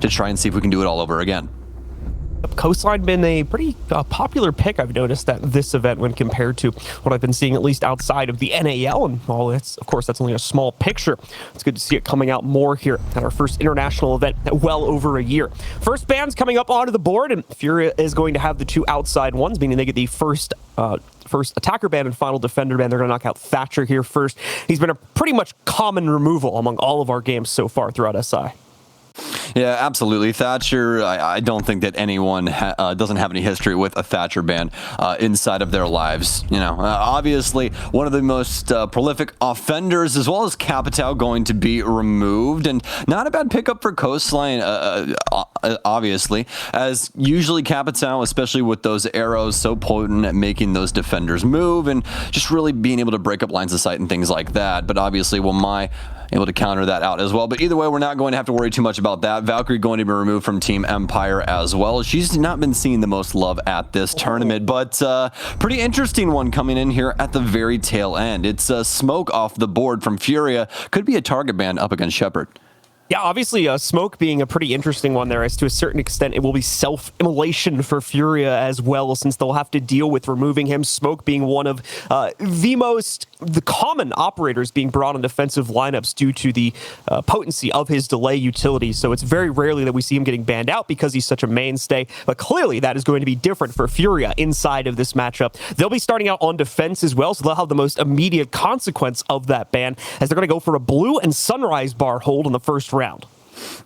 to try and see if we can do it all over again. Coastline been a pretty popular pick, I've noticed, at this event when compared to what I've been seeing, at least outside of the NAL. And while that's, of course, that's only a small picture, it's good to see it coming out more here at our first international event in well over a year. First band's coming up onto the board, and Furia is going to have the two outside ones, meaning they get the first attacker band and final defender band. They're going to knock out Thatcher here first. He's been a pretty much common removal among all of our games so far throughout SI. Yeah, absolutely. Thatcher, I don't think that anyone doesn't have any history with a Thatcher ban inside of their lives. You know, obviously one of the most prolific offenders, as well as Capital, going to be removed, and not a bad pickup for Coastline, obviously, as usually Capital, especially with those arrows, so potent at making those defenders move and just really being able to break up lines of sight and things like that. But obviously, well, my able to counter that out as well. But either way, we're not going to have to worry too much about that. Valkyrie going to be removed from Team Empire as well. She's not been seeing the most love at this tournament, but pretty interesting one coming in here at the very tail end. It's Smoke off the board from Furia. Could be a target ban up against Shepard. Yeah, obviously, Smoke being a pretty interesting one there, as to a certain extent, it will be self-immolation for Furia as well, since they'll have to deal with removing him. Smoke being one of the common operators being brought on defensive lineups due to the potency of his delay utility. So it's very rarely that we see him getting banned out because he's such a mainstay. But clearly, that is going to be different for Furia inside of this matchup. They'll be starting out on defense as well, so they'll have the most immediate consequence of that ban, as they're going to go for a blue and sunrise bar hold in the first round.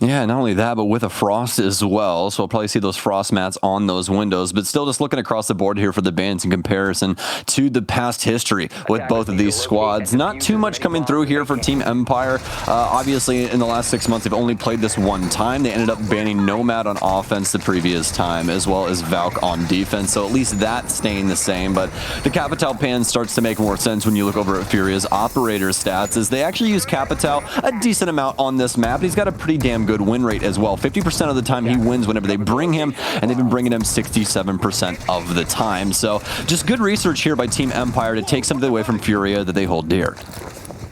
Yeah, not only that, but with a frost as well. So we'll probably see those frost mats on those windows. But still, just looking across the board here for the bans in comparison to the past history with both of these squads. Not too much coming through here for Team Empire. Obviously, in the last 6 months, they've only played this one time. They ended up banning Nomad on offense the previous time, as well as Valk on defense. So at least that's staying the same. But the Capital ban starts to make more sense when you look over at Furia's operator stats, as they actually use Capital a decent amount on this map. He's got a pretty damn good win rate as well. 50% of the time he wins whenever they bring him, and they've been bringing him 67% of the time. So just good research here by Team Empire to take something away from Furia that they hold dear.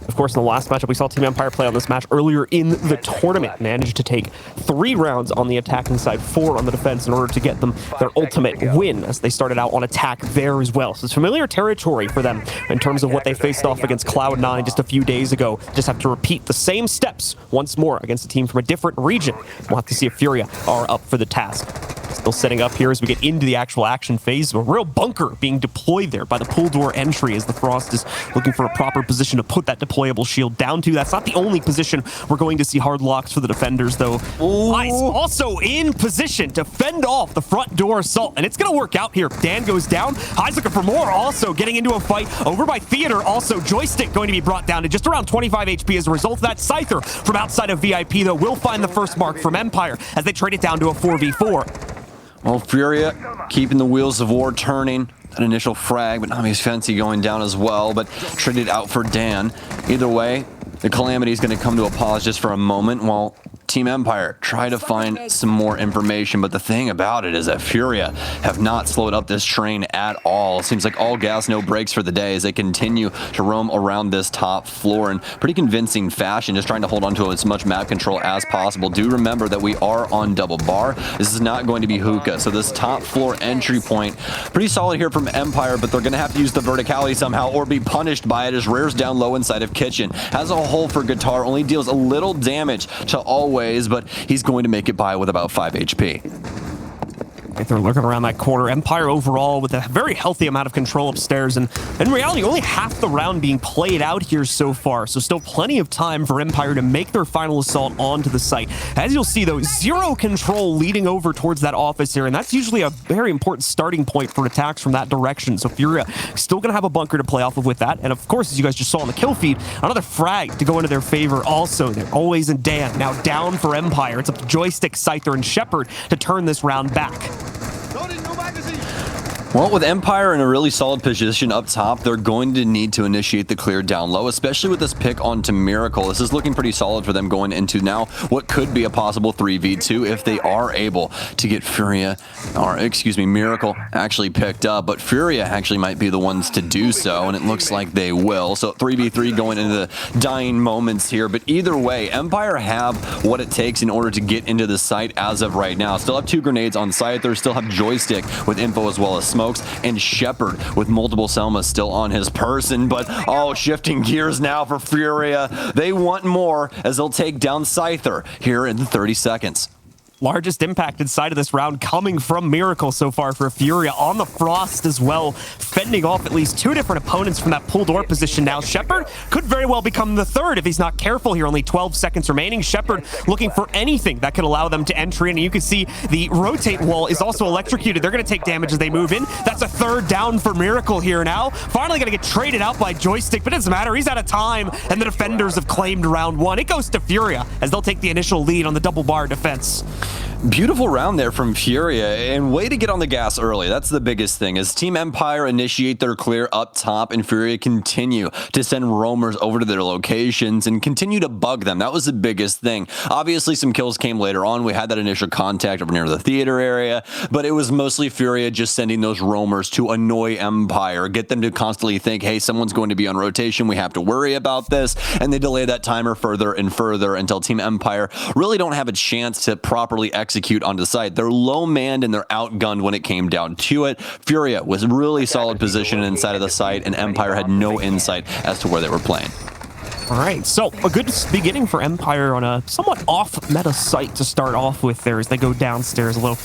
Of course, in the last matchup, we saw Team Empire play on this match earlier in the tournament. Managed to take 3 rounds on the attacking side, 4 on the defense, in order to get them their ultimate win, as they started out on attack there as well. So it's familiar territory for them in terms of what they faced off against Cloud9 just a few days ago. Just have to repeat the same steps once more against a team from a different region. We'll have to see if Furia are up for the task. Still setting up here as we get into the actual action phase. A real bunker being deployed there by the pool door entry, as the Frost is looking for a proper position to put that deployable shield down to. That's not the only position we're going to see hard locks for the defenders, though. Ice also in position to fend off the front door assault, and it's going to work out here. Dan goes down. High's looking for more, also getting into a fight over by Theater. Also, Joystick going to be brought down to just around 25 HP as a result of that. Scyther from outside of VIP, though, will find the first mark from Empire as they trade it down to a 4v4. Well, Furia keeping the wheels of war turning. An initial frag, but Nami's Fancy going down as well, but traded out for Dan. Either way, the Calamity is going to come to a pause just for a moment while Team Empire try to find some more information. But the thing about it is that Furia have not slowed up this train at all. It seems like all gas, no brakes for the day as they continue to roam around this top floor in pretty convincing fashion, just trying to hold on to as much map control as possible. Do remember that we are on double bar. This is not going to be hookah. So this top floor entry point, pretty solid here from Empire, but they're going to have to use the verticality somehow or be punished by it, as Rare's down low inside of Kitchen. Has a hole for Guitar, only deals a little damage to Always, but he's going to make it by with about 5 HP. They're looking around that corner. Empire overall with a very healthy amount of control upstairs, and in reality, only half the round being played out here so far, so still plenty of time for Empire to make their final assault onto the site. As you'll see, though, 0 control leading over towards that office here, and that's usually a very important starting point for attacks from that direction, so Furia still going to have a bunker to play off of with that, and of course, as you guys just saw on the kill feed, another frag to go into their favor also. They're Always and Dan now down for Empire. It's up to Joystick, Scyther, and Shepard to turn this round back. Well, with Empire in a really solid position up top, they're going to need to initiate the clear down low, especially with this pick onto Miracle. This is looking pretty solid for them going into now what could be a possible 3v2 if they are able to get Miracle actually picked up. But FURIA actually might be the ones to do so, and it looks like they will. So 3v3 going into the dying moments here. But either way, Empire have what it takes in order to get into the site as of right now. Still have 2 grenades on site. They still have Joystick with info as well as smokes, and Shepard with multiple Selmas still on his person. But shifting gears now for FURIA. They want more as they'll take down Scyther here in 30 seconds. Largest impact inside of this round coming from Miracle so far for FURIA on the Frost as well, fending off at least 2 different opponents from that pull door position. Now Shepard could very well become the 3rd if he's not careful here. Only 12 seconds remaining. Shepard looking for anything that could allow them to enter in, and you can see the rotate wall is also electrocuted. They're going to take damage as they move in. That's a 3rd down for Miracle here now. Finally going to get traded out by Joystick, but it doesn't matter. He's out of time, and the defenders have claimed round 1. It goes to FURIA as they'll take the initial lead on the double bar defense. Beautiful round there from FURIA, and way to get on the gas early. That's the biggest thing, as Team Empire initiate their clear up top and FURIA continue to send roamers over to their locations and continue to bug them. That was the biggest thing. Obviously, some kills came later on. We had that initial contact over near the theater area, but it was mostly FURIA just sending those roamers to annoy Empire, get them to constantly think, hey, someone's going to be on rotation. We have to worry about this, and they delay that timer further and further until Team Empire really don't have a chance to properly execute onto site. They're low manned and they're outgunned when it came down to it. FURIA was really solid position inside of the site, and Empire had no insight as to where they were playing. All right, so a good beginning for Empire on a somewhat off-meta site to start off with there as they go downstairs a little.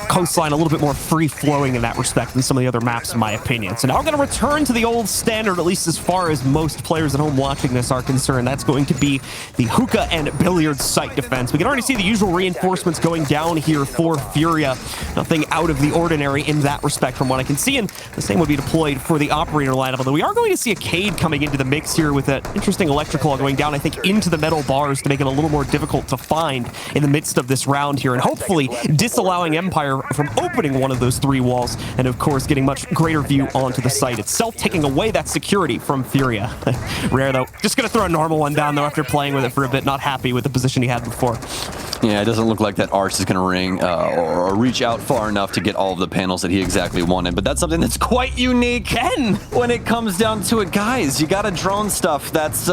Coastline a little bit more free-flowing in that respect than some of the other maps, in my opinion. So now we're going to return to the old standard, at least as far as most players at home watching this are concerned. That's going to be the hookah and billiards site defense. We can already see the usual reinforcements going down here for FURIA. Nothing out of the ordinary in that respect from what I can see, and the same would be deployed for the operator lineup. Although we are going to see a Cade coming into the mix here with that interesting electrical going down, I think, into the metal bars to make it a little more difficult to find in the midst of this round here, and hopefully disallowing Empire from opening one of those 3 walls, and of course getting much greater view onto the site itself, taking away that security from FURIA. Rare though. Just gonna throw a normal one down though after playing with it for a bit, not happy with the position he had before. Yeah, it doesn't look like that arch is gonna ring or reach out far enough to get all of the panels that he exactly wanted, but that's something that's quite unique. And when it comes down to it, guys, you got a drone stuff. That's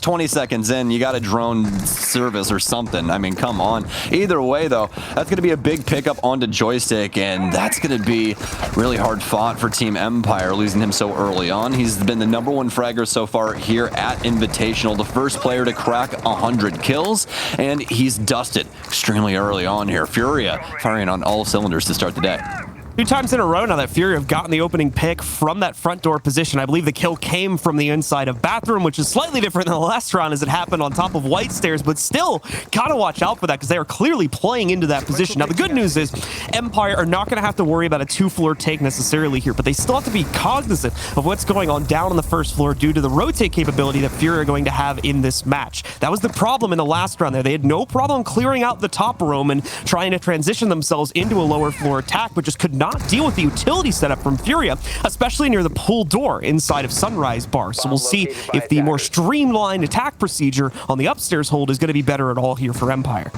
20 seconds in, you got a drone service or something. I mean, come on. Either way though, that's gonna be a big pickup onto Joystick, and that's going to be really hard fought for Team Empire, losing him so early on. He's been the #1 fragger so far here at Invitational, the first player to crack 100 kills, and he's dusted extremely early on here. FURIA firing on all cylinders to start the day. 2 times in a row now that FURIA have gotten the opening pick from that front door position. I believe the kill came from the inside of Bathroom, which is slightly different than the last round as it happened on top of White Stairs, but still gotta watch out for that because they are clearly playing into that position. Now the good news is Empire are not going to have to worry about a 2-floor take necessarily here, but they still have to be cognizant of what's going on down on the first floor due to the rotate capability that FURIA are going to have in this match. That was the problem in the last round there. They had no problem clearing out the top room and trying to transition themselves into a lower floor attack, but just could not deal with the utility setup from FURIA, especially near the pull door inside of Sunrise Bar. So we'll see if the more streamlined attack procedure on the upstairs hold is going to be better at all here for Empire.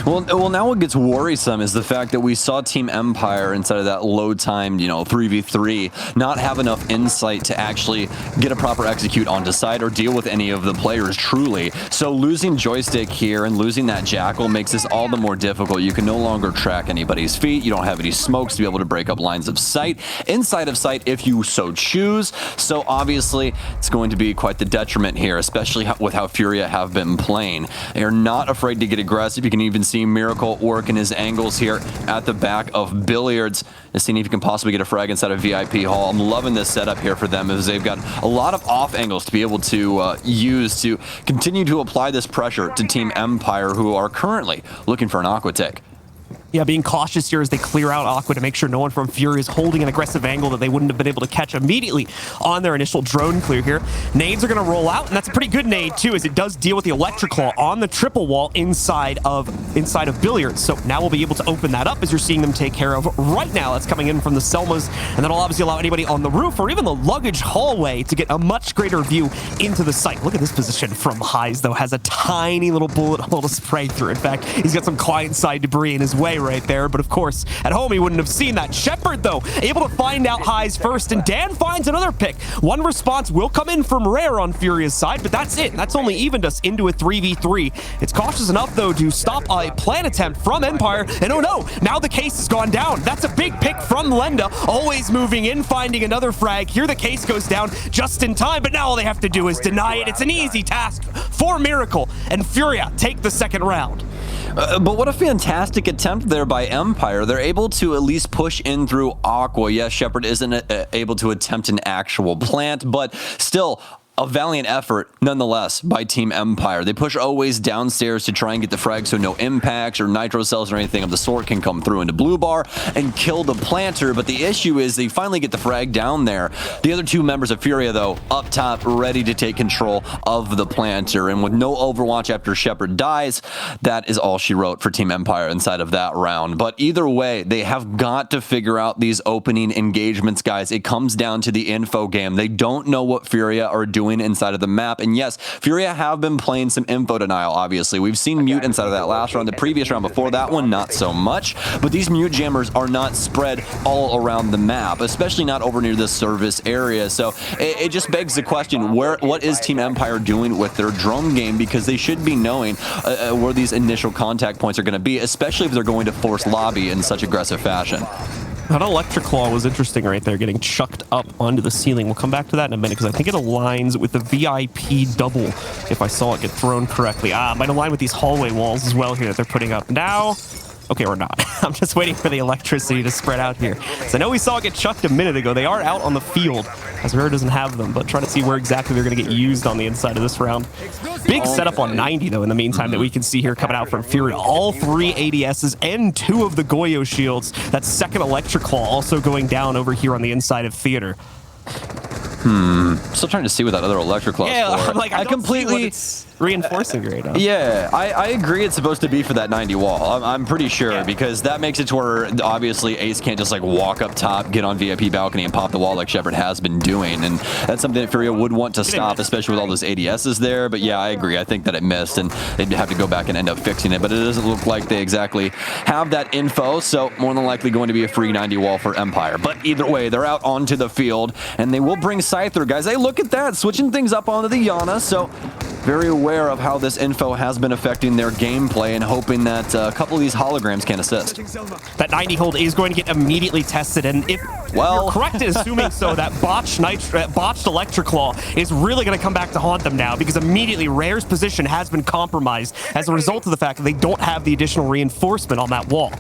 Well, now what gets worrisome is the fact that we saw Team Empire inside of that low-timed, 3v3, not have enough insight to actually get a proper execute onto site or deal with any of the players truly. So losing Joystick here and losing that Jackal makes this all the more difficult. You can no longer track anybody's feet. You don't have any smokes to be able to break up lines of sight, inside of sight if you so choose. So obviously it's going to be quite the detriment here, especially with how FURIA have been playing. They are not afraid to get aggressive. You can even see Miracle working his angles here at the back of Billiards and seeing if you can possibly get a frag inside of VIP Hall. I'm loving this setup here for them as they've got a lot of off angles to be able to use to continue to apply this pressure to Team Empire, who are currently looking for an Aqua take. Yeah, being cautious here as they clear out Aqua to make sure no one from FURIA is holding an aggressive angle that they wouldn't have been able to catch immediately on their initial drone clear here. Nades are going to roll out, and that's a pretty good nade too, as it does deal with the Electric Claw on the triple wall inside of Billiards. So now we'll be able to open that up as you're seeing them take care of right now. That's coming in from the Selmas, and that'll obviously allow anybody on the roof or even the luggage hallway to get a much greater view into the site. Look at this position from Highs, though. Has a tiny little bullet hole to spray through. In fact, he's got some client side debris in his way right there, but of course, at home, he wouldn't have seen that. Shepard, though, able to find out Highs first, and Dan finds another pick. One response will come in from Rare on FURIA's side, but that's it. That's only evened us into a 3v3. It's cautious enough, though, to stop a plant attempt from Empire, and oh no, now the case has gone down. That's a big pick from Lenda, always moving in, finding another frag. Here the case goes down just in time, but now all they have to do is deny it. It's an easy task for Miracle, and FURIA take the second round. But what a fantastic attempt there by Empire. They're able to at least push in through Aqua. Yes, Shepard isn't able to attempt an actual plant, but still, a valiant effort, nonetheless, by Team Empire. They push always downstairs to try and get the frag so no impacts or nitro cells or anything of the sort can come through into Blue Bar and kill the planter. But the issue is they finally get the frag down there. The other two members of FURIA, though, up top, ready to take control of the planter. And with no Overwatch after Shepard dies, that is all she wrote for Team Empire inside of that round. But either way, they have got to figure out these opening engagements, guys. It comes down to the info game. They don't know what FURIA are doing inside of the map. And yes, FURIA have been playing some info denial, obviously. We've seen Mute inside of that last round. The previous round before that one, not so much. But these Mute jammers are not spread all around the map, especially not over near the service area. So it just begs the question, what is Team Empire doing with their drone game? Because they should be knowing where these initial contact points are going to be, especially if they're going to force lobby in such aggressive fashion. That Electric Claw was interesting right there, getting chucked up onto the ceiling. We'll come back to that in a minute, because I think it aligns with the VIP double, if I saw it get thrown correctly. Might align with these hallway walls as well here that they're putting up now. Okay, or not. I'm just waiting for the electricity to spread out here. So I know we saw it get chucked a minute ago. They are out on the field, as Rare doesn't have them, but trying to see where exactly they're going to get used on the inside of this round. Big setup on 90, though, in the meantime, that we can see here coming out from FURIA. All three ADSs and two of the Goyo shields. That second Electric Claw also going down over here on the inside of Theater. Still trying to see what that other Electric Claw is for. I'm like, I completely... It's reinforcing right now. Yeah, I agree it's supposed to be for that 90 wall. I'm pretty sure, because that makes it to where obviously Ace can't just like walk up top, get on VIP balcony and pop the wall like Shepard has been doing. And that's something that FURIA would want to stop, especially with all those ADSs there. But yeah, I agree. I think that it missed and they'd have to go back and end up fixing it. But it doesn't look like they exactly have that info. So more than likely going to be a free 90 wall for Empire. But either way, they're out onto the field and they will bring Scyther, guys. Hey, look at that, switching things up onto the Yana. So very aware of how this info has been affecting their gameplay and hoping that a couple of these holograms can assist. That 90 hold is going to get immediately tested, and if you're correct in assuming so, that botched Electric Claw is really going to come back to haunt them now, because immediately Rare's position has been compromised as a result of the fact that they don't have the additional reinforcement on that wall.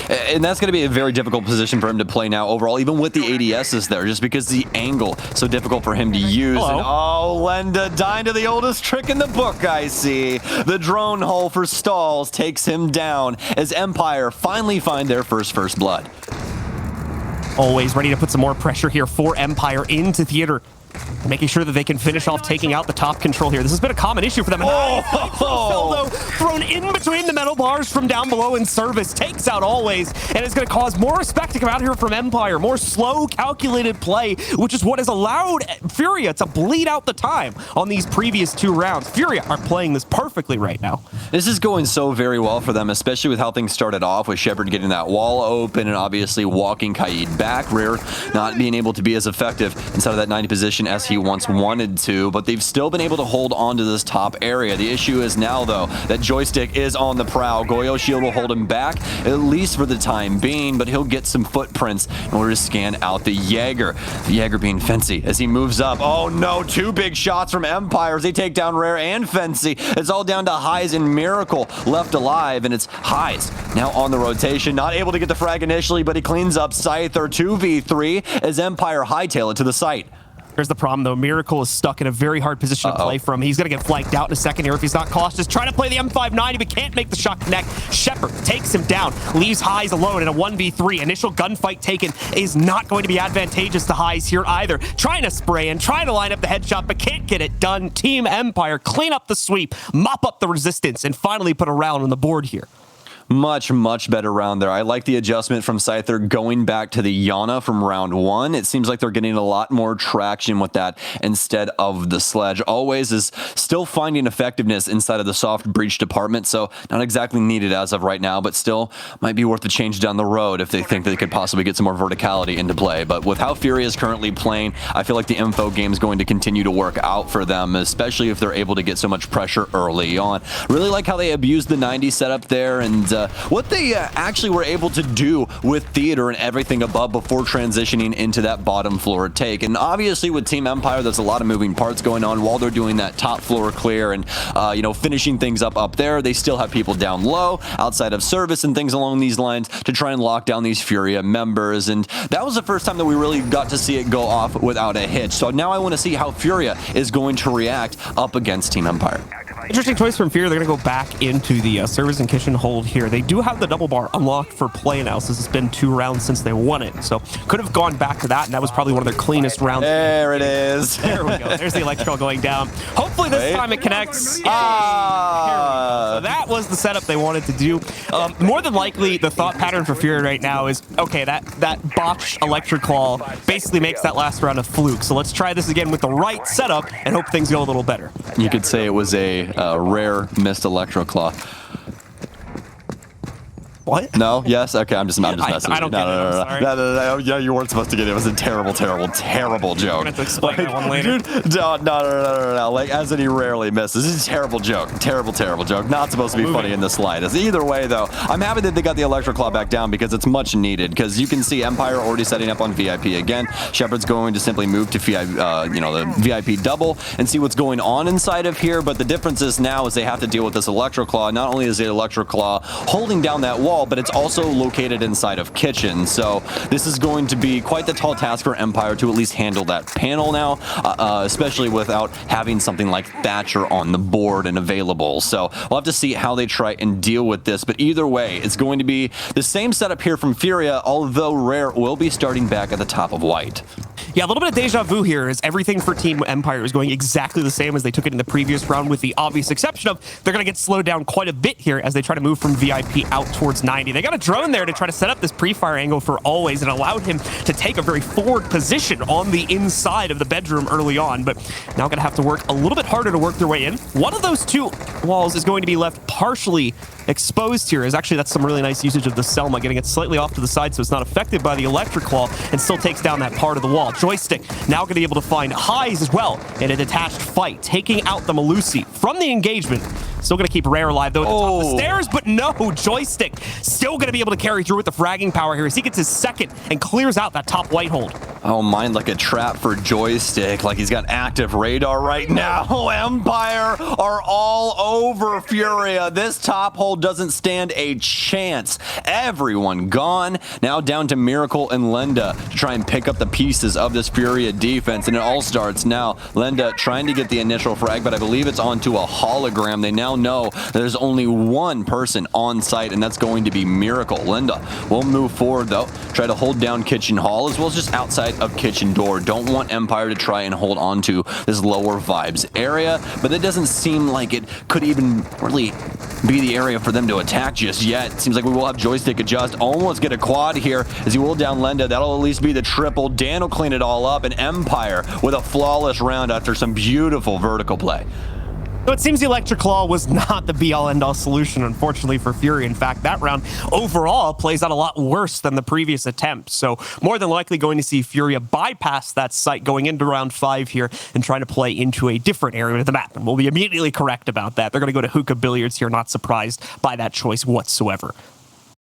And that's going to be a very difficult position for him to play now overall, even with the ADSs there, just because the angle so difficult for him to use. And, oh, Lenda dying to the oldest trick in the book, I see. The drone hull for Stalls takes him down as Empire finally find their first blood. Always ready to put some more pressure here for Empire into Theater. Making sure that they can finish off taking out the top control here. This has been a common issue for them. Though, thrown in between the metal bars from down below in service, takes out Always, and it's going to cause more respect to come out here from Empire. More slow, calculated play, which is what has allowed FURIA to bleed out the time on these previous two rounds. FURIA are playing this perfectly right now. This is going so very well for them, especially with how things started off with Shepard getting that wall open and obviously walking Kaid back. Rare not being able to be as effective inside of that 90 position as he once wanted to, but they've still been able to hold on to this top area. The issue is now, though, that Joystick is on the prowl. Goyo Shield will hold him back, at least for the time being, but he'll get some footprints in order to scan out the Jaeger. The Jaeger being Fancy as he moves up. Oh no, two big shots from Empire as they take down Rare and Fancy. It's all down to Highs and Miracle left alive, and it's Highs now on the rotation. Not able to get the frag initially, but he cleans up Scyther 2v3 as Empire hightail it to the site. Here's the problem, though. Miracle is stuck in a very hard position to play from. He's going to get flanked out in a second here if he's not cautious. Trying to play the M590, but can't make the shot connect. Shepard takes him down, leaves Highs alone in a 1v3. Initial gunfight taken is not going to be advantageous to Highs here either. Trying to spray and trying to line up the headshot, but can't get it done. Team Empire clean up the sweep, mop up the resistance, and finally put a round on the board here. Much better round there. I like the adjustment from Scyther going back to the Yana from round 1. It seems like they're getting a lot more traction with that instead of the Sledge. Always is still finding effectiveness inside of the soft breach department, so not exactly needed as of right now, but still might be worth a change down the road if they think they could possibly get some more verticality into play. But with how FURIA is currently playing, I feel like the info game is going to continue to work out for them, especially if they're able to get so much pressure early on. Really like how they abused the 90 setup there, and what they actually were able to do with Theater and everything above before transitioning into that bottom floor take. And obviously with Team Empire, there's a lot of moving parts going on while they're doing that top floor clear and, you know, finishing things up there. They still have people down low, outside of service and things along these lines to try and lock down these FURIA members. And that was the first time that we really got to see it go off without a hitch. So now I want to see how FURIA is going to react up against Team Empire. Interesting choice from FURIA. They're going to go back into the service and kitchen hold here. They do have the double bar unlocked for play now, since it's been 2 rounds since they won it. So could have gone back to that, and that was probably one of their cleanest rounds. There it is. There we go. There's the electrical going down. Hopefully this time it connects. So that was the setup they wanted to do. More than likely, the thought pattern for FURIA right now is, okay, that botched electric claw basically makes that last round a fluke. So let's try this again with the right setup and hope things go a little better. You could say it was a rare missed electro claw. What? No? Yes? Okay, I'm just messing with you. I don't get it. I'm sorry. No, yeah, you weren't supposed to get it. It was a terrible joke. I'm gonna have to explain that one later. Dude, no. Like, as in he rarely misses. This is a terrible joke. Terrible joke. Not supposed to be funny in the slightest. Either way, though, I'm happy that they got the electro claw back down because it's much needed. Because you can see Empire already setting up on VIP again. Shepard's going to simply move to the VIP double and see what's going on inside of here. But the difference is now is they have to deal with this electro claw. Not only is the electro claw holding down that wall, but it's also located inside of kitchen. So this is going to be quite the tall task for Empire to at least handle that panel now, especially without having something like Thatcher on the board and available. So we'll have to see how they try and deal with this. But either way, it's going to be the same setup here from FURIA, although Rare will be starting back at the top of white. Yeah, a little bit of deja vu here, as everything for Team Empire is going exactly the same as they took it in the previous round, with the obvious exception of they're going to get slowed down quite a bit here as they try to move from VIP out towards 90. They got a drone there to try to set up this pre-fire angle for Always and allowed him to take a very forward position on the inside of the bedroom early on, but now going to have to work a little bit harder to work their way in. One of those 2 walls is going to be left partially exposed here, as actually that's some really nice usage of the Selma, getting it slightly off to the side so it's not affected by the electric claw and still takes down that part of the wall. Joystick now going to be able to find Highs as well in a detached fight, taking out the Malusi from the engagement. Still going to keep Rare alive, though, at the top of the stairs, but no, Joystick still going to be able to carry through with the fragging power here as he gets his second and clears out that top white hold. Oh, mind like a trap for Joystick, like he's got active radar right now. Empire are all over FURIA. This top hold doesn't stand a chance. Everyone gone. Now down to Miracle and Lenda to try and pick up the pieces of this FURIA defense, and it all starts now. Lenda trying to get the initial frag, but I believe it's onto a hologram. They now know there's only one person on site, and that's going to be Miracle. Lenda will move forward, though, try to hold down Kitchen Hall as well as just outside of Kitchen Door. Don't want Empire to try and hold on to this lower vibes area, but it doesn't seem like it could even really be the area for them to attack just yet. It seems like we will have Joystick adjust, almost get a quad here as he will down Lenda. That'll at least be the triple. Dan will clean it all up, and Empire with a flawless round after some beautiful vertical play. So it seems the Electric Claw was not the be-all, end-all solution, unfortunately, for FURIA. In fact, that round overall plays out a lot worse than the previous attempt. So more than likely going to see FURIA bypass that site going into round 5 here and trying to play into a different area of the map. And we'll be immediately correct about that. They're going to go to Hookah Billiards here, not surprised by that choice whatsoever.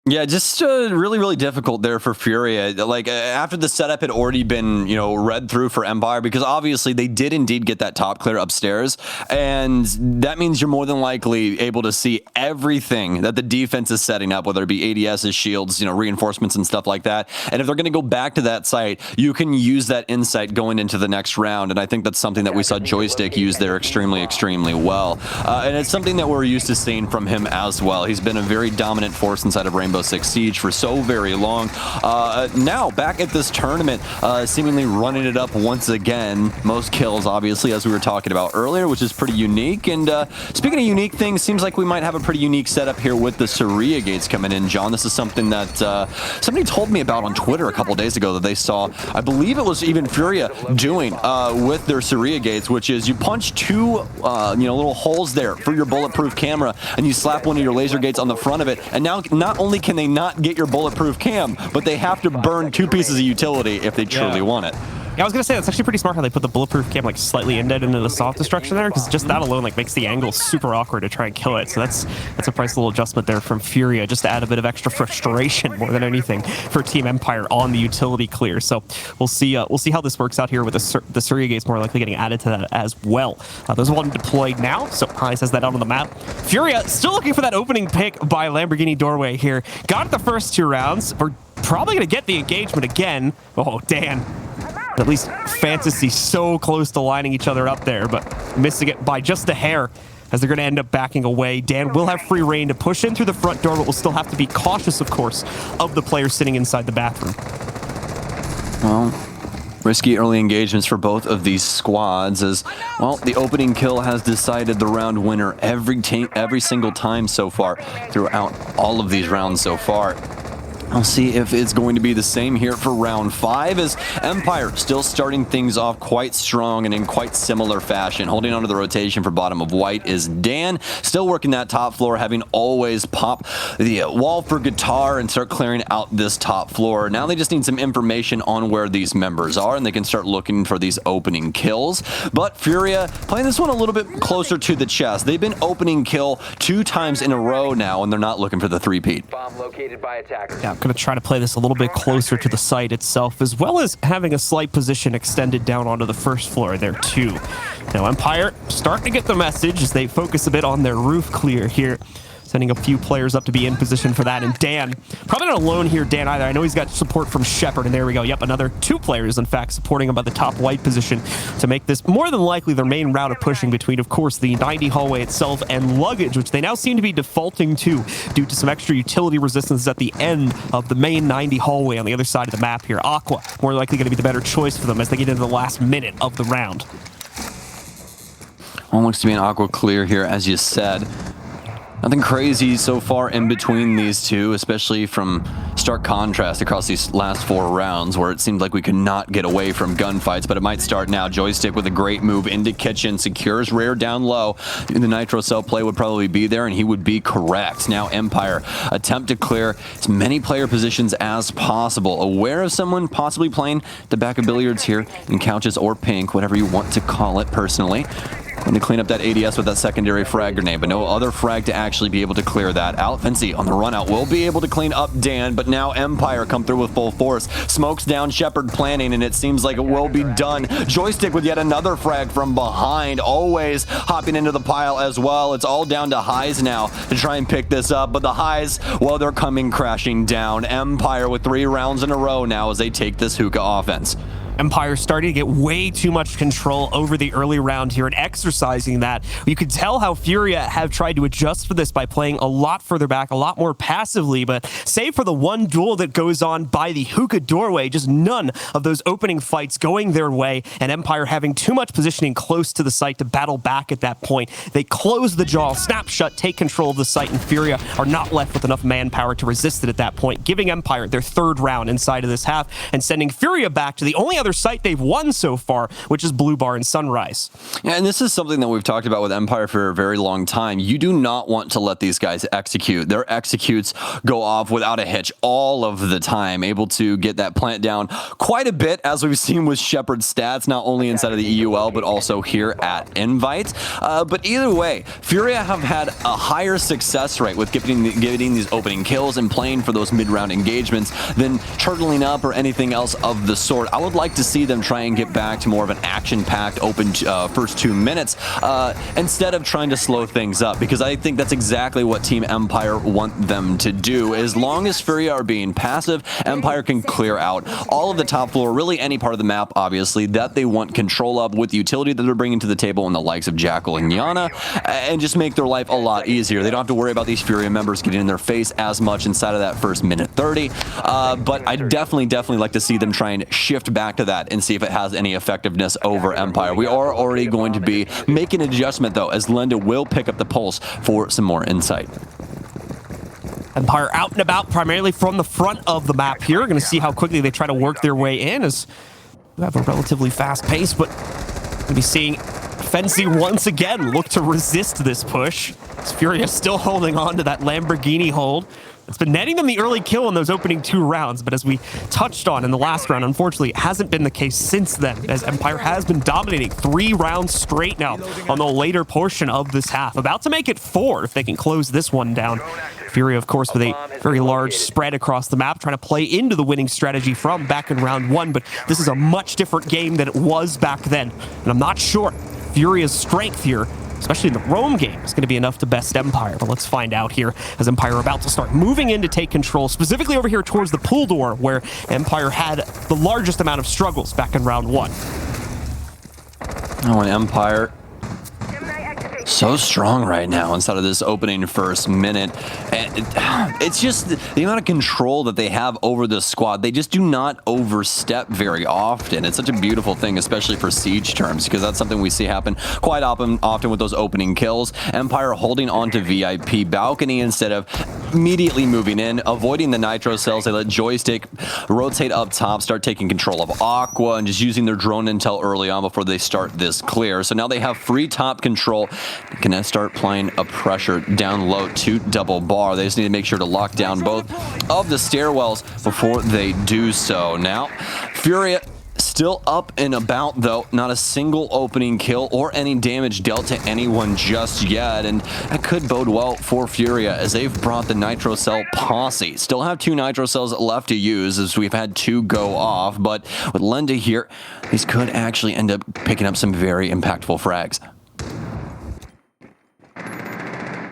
Yeah, just really, really difficult there for Furia. Like after the setup had already been, read through for Empire, because obviously they did indeed get that top clear upstairs, and that means you're more than likely able to see everything that the defense is setting up, whether it be ADSs, shields, reinforcements and stuff like that. And if they're going to go back to that site, you can use that insight going into the next round. And I think that's something that we saw Joystick use there extremely, extremely well. And it's something that we're used to seeing from him as well. He's been a very dominant force inside of Rainbow Six Siege for so very long. Now back at this tournament, seemingly running it up once again. Most kills, obviously, as we were talking about earlier, which is pretty unique. And speaking of unique things, seems like we might have a pretty unique setup here with the FURIA gates coming in, John. This is something that somebody told me about on Twitter a couple days ago that they saw. I believe it was even FURIA doing with their FURIA gates, which is you punch two little holes there for your bulletproof camera, and you slap one of your laser gates on the front of it. And now not only can they not get your bulletproof cam, but they have to burn two pieces of utility if they truly want it. Yeah, I was gonna say that's actually pretty smart how they put the bulletproof cam like slightly indented into the soft destruction there, because just that alone like makes the angle super awkward to try and kill it. So that's a price little adjustment there from Furia, just to add a bit of extra frustration more than anything for Team Empire on the utility clear. So we'll see how this works out here with the FURIA gates more likely getting added to that as well. There's one deployed now, so High says that out on the map. Furia still looking for that opening pick by Lamborghini Doorway here. Got the first 2 rounds. We're probably gonna get the engagement again. Oh, Dan. At least Fantasy so close to lining each other up there, but missing it by just a hair as they're going to end up backing away. Dan will have free reign to push in through the front door, but will still have to be cautious, of course, of the players sitting inside the bathroom. Well, risky early engagements for both of these squads as, well, the opening kill has decided the round winner every single time so far throughout all of these rounds so far. I'll see if it's going to be the same here for round 5, as Empire still starting things off quite strong and in quite similar fashion. Holding onto the rotation for bottom of white is Dan, still working that top floor, having always pop the wall for guitar and start clearing out this top floor. Now they just need some information on where these members are, and they can start looking for these opening kills. But Furia playing this one a little bit closer to the chest. They've been opening kill 2 times in a row now, and they're not looking for the 3-peat. Bomb located by attackers. Yeah, I'm going to try to play this a little bit closer to the site itself, as well as having a slight position extended down onto the first floor there too. Now Empire starting to get the message as they focus a bit on their roof clear here. Sending a few players up to be in position for that. And Dan, probably not alone here, Dan, either. I know he's got support from Shepard, and there we go. Yep, another 2 players, in fact, supporting him by the top white position to make this more than likely their main route of pushing between, of course, the 90 hallway itself and luggage, which they now seem to be defaulting to due to some extra utility resistance at the end of the main 90 hallway on the other side of the map here. Aqua, more likely going to be the better choice for them as they get into the last minute of the round. One looks to be an Aqua clear here, as you said. Nothing crazy so far in between these two, especially from stark contrast across these last 4 rounds where it seemed like we could not get away from gunfights, but it might start now. Joystick with a great move into kitchen, secures rear down low. The nitro cell play would probably be there, and he would be correct. Now Empire attempt to clear as many player positions as possible. Aware of someone possibly playing the back of billiards here in couches or pink, whatever you want to call it personally. Going to clean up that ADS with that secondary frag grenade, but no other frag to actually be able to clear that out. Fancy on the run out will be able to clean up Dan, but now Empire come through with full force. Smokes down Shepard planning, and it seems like it will be done. Joystick with yet another frag from behind, always hopping into the pile as well. It's all down to Highs now to try and pick this up, but the Highs, well, they're coming crashing down. Empire with 3 rounds in a row now as they take this hookah offense. Empire starting to get way too much control over the early round here and exercising that. You could tell how Furia have tried to adjust for this by playing a lot further back, a lot more passively, but save for the one duel that goes on by the hookah doorway, just none of those opening fights going their way, and Empire having too much positioning close to the site to battle back at that point. They close the jaw, snap shut, take control of the site, and Furia are not left with enough manpower to resist it at that point, giving Empire their 3rd round inside of this half and sending Furia back to the only other other site they've won so far, which is Blue Bar and Sunrise. Yeah, and this is something that we've talked about with Empire for a very long time. You do not want to let these guys execute. Their executes go off without a hitch all of the time, able to get that plant down quite a bit, as we've seen with Shepard's stats, not only inside of the EUL, but also here at Invite. But either way, FURIA have had a higher success rate with getting these opening kills and playing for those mid-round engagements than turtling up or anything else of the sort. I would like to see them try and get back to more of an action-packed open first 2 minutes instead of trying to slow things up, because I think that's exactly what Team Empire want them to do. As long as FURIA are being passive, Empire can clear out all of the top floor, really any part of the map, obviously, that they want control of with the utility that they're bringing to the table and the likes of Jackal and Yana, and just make their life a lot easier. They don't have to worry about these FURIA members getting in their face as much inside of that first minute 30, but I definitely like to see them try and shift back to that and see if it has any effectiveness over Empire. We are already going to be making an adjustment, though, as Linda will pick up the pulse for some more insight. Empire out and about primarily from the front of the map here. Going to see how quickly they try to work their way in, as we have a relatively fast pace, but going to be seeing Fancy once again look to resist this push. As FURIA still holding on to that Lamborghini hold. It's been netting them the early kill in those opening 2 rounds, but as we touched on in the last round, unfortunately, it hasn't been the case since then, as Empire has been dominating 3 rounds straight now on the later portion of this half. About to make it 4 if they can close this one down. FURIA, of course, with a very large spread across the map, trying to play into the winning strategy from back in round 1, but this is a much different game than it was back then, and I'm not sure FURIA's strength here, especially in the roam game, is going to be enough to best Empire. But let's find out here, as Empire are about to start moving in to take control, specifically over here towards the pool door, where Empire had the largest amount of struggles back in round 1. Oh, and Empire so strong right now inside of this opening first minute. And it's just the amount of control that they have over the squad. They just do not overstep very often. It's such a beautiful thing, especially for siege terms, because that's something we see happen quite often with those opening kills. Empire holding on to VIP balcony instead of immediately moving in, avoiding the nitro cells. They let Joystick rotate up top, start taking control of Aqua, and just using their drone intel early on before they start this clear. So now they have free top control. Can start applying a pressure down low to double bar. They just need to make sure to lock down both of the stairwells before they do so. Now, FURIA still up and about, though. Not a single opening kill or any damage dealt to anyone just yet, and that could bode well for FURIA, as they've brought the Nitro Cell posse. Still have 2 Nitro Cells left to use, as we've had 2 go off, but with Lenda here, these could actually end up picking up some very impactful frags.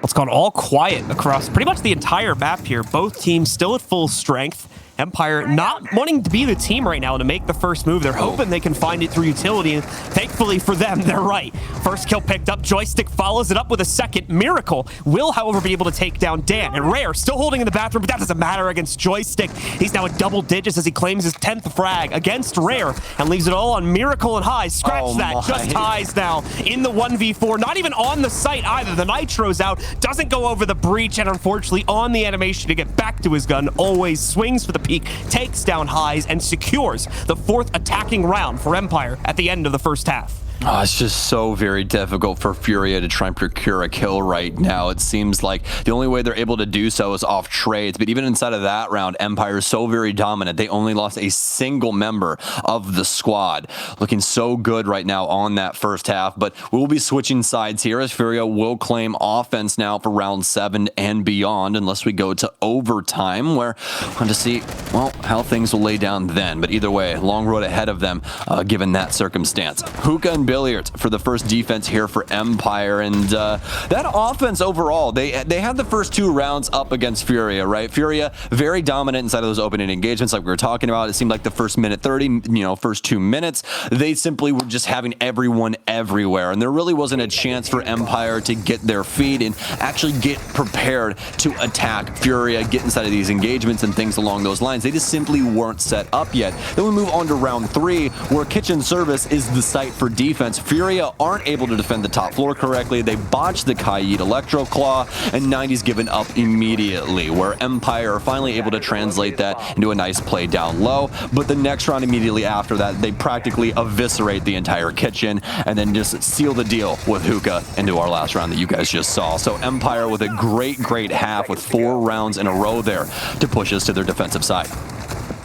It's gone all quiet across pretty much the entire map here. Both teams still at full strength. Empire not wanting to be the team right now to make the first move. They're hoping they can find it through utility, and thankfully for them, they're right. First kill picked up. Joystick follows it up with a second. Miracle will, however, be able to take down Dan. And Rare still holding in the bathroom, but that doesn't matter against Joystick. He's now at double digits as he claims his 10th frag against Rare and leaves it all on Miracle and Highs. Scratch that. Just Highs now in the 1v4. Not even on the site either. The Nitro's out. Doesn't go over the breach, and unfortunately on the animation to get back to his gun. Always swings for the peak, takes down Highs, and secures the 4th attacking round for Empire at the end of the first half. Oh, it's just so very difficult for FURIA to try and procure a kill right now. It seems like the only way they're able to do so is off trades, but even inside of that round, Empire is so very dominant. They only lost a single member of the squad. Looking so good right now on that first half, but we'll be switching sides here, as FURIA will claim offense now for round 7 and beyond, unless we go to overtime, where we'll have to see, well, how things will lay down then. But either way, long road ahead of them, given that circumstance. Hookah and Billiards for the first defense here for Empire, and that offense overall, they had the first 2 rounds up against FURIA, right? FURIA very dominant inside of those opening engagements, like we were talking about. It seemed like the first minute 30, first 2 minutes, they simply were just having everyone everywhere, and there really wasn't a chance for Empire to get their feet and actually get prepared to attack FURIA, get inside of these engagements and things along those lines. They just simply weren't set up yet. Then we move on to round 3, where kitchen service is the site for defense. defense. Furia aren't able to defend the top floor correctly. They botch the Kaid Electro Claw, and 90's given up immediately, where Empire are finally able to translate that into a nice play down low. But the next round immediately after that, they practically eviscerate the entire kitchen and then just seal the deal with Hookah into our last round that you guys just saw. So Empire with a great half with 4 rounds in a row there to push us to their defensive side.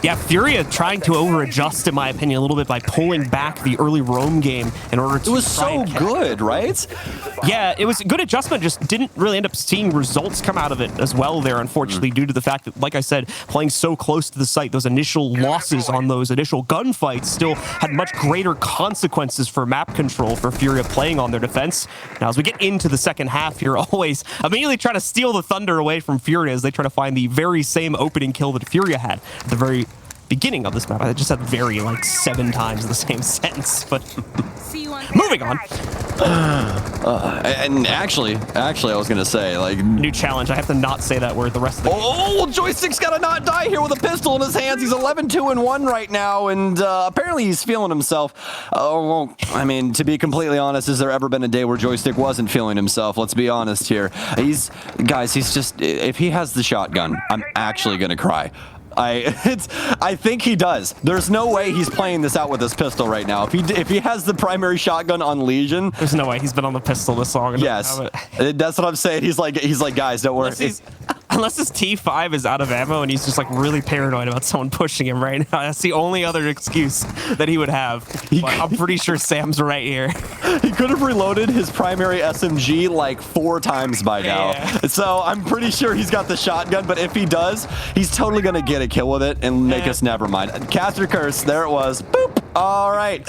Yeah, Furia trying to over-adjust, in my opinion, a little bit by pulling back the early roam game in order to. It was so good, right? Yeah, it was a good adjustment, just didn't really end up seeing results come out of it as well there, unfortunately, due to the fact that, like I said, playing so close to the site, those initial losses on those initial gunfights still had much greater consequences for map control for Furia playing on their defense. Now, as we get into the second half here, always immediately trying to steal the thunder away from Furia as they try to find the very same opening kill that Furia had at the very beginning of this map. I just said very like 7 times in the same sentence, but moving on. And actually, I was gonna say, like, new challenge. I have to not say that word the rest of the game. Oh, Joystick's gotta not die here with a pistol in his hands. He's 11-2-1 right now, and apparently he's feeling himself. Oh, well, I mean, to be completely honest, has there ever been a day where Joystick wasn't feeling himself? Let's be honest here. He's just, if he has the shotgun, I'm actually gonna cry. I think he does. There's no way he's playing this out with his pistol right now. If he has the primary shotgun on Legion, there's no way he's been on the pistol this long. Yes, that's what I'm saying. He's like, guys, don't worry. Unless his T5 is out of ammo and he's just like really paranoid about someone pushing him right now. That's the only other excuse that he would have. But I'm pretty sure Sam's right here. He could have reloaded his primary SMG like 4 times by now. Yeah. So I'm pretty sure he's got the shotgun, but if he does, he's totally going to get a kill with it and make us never mind. Caster Curse, there it was. Boop. All right.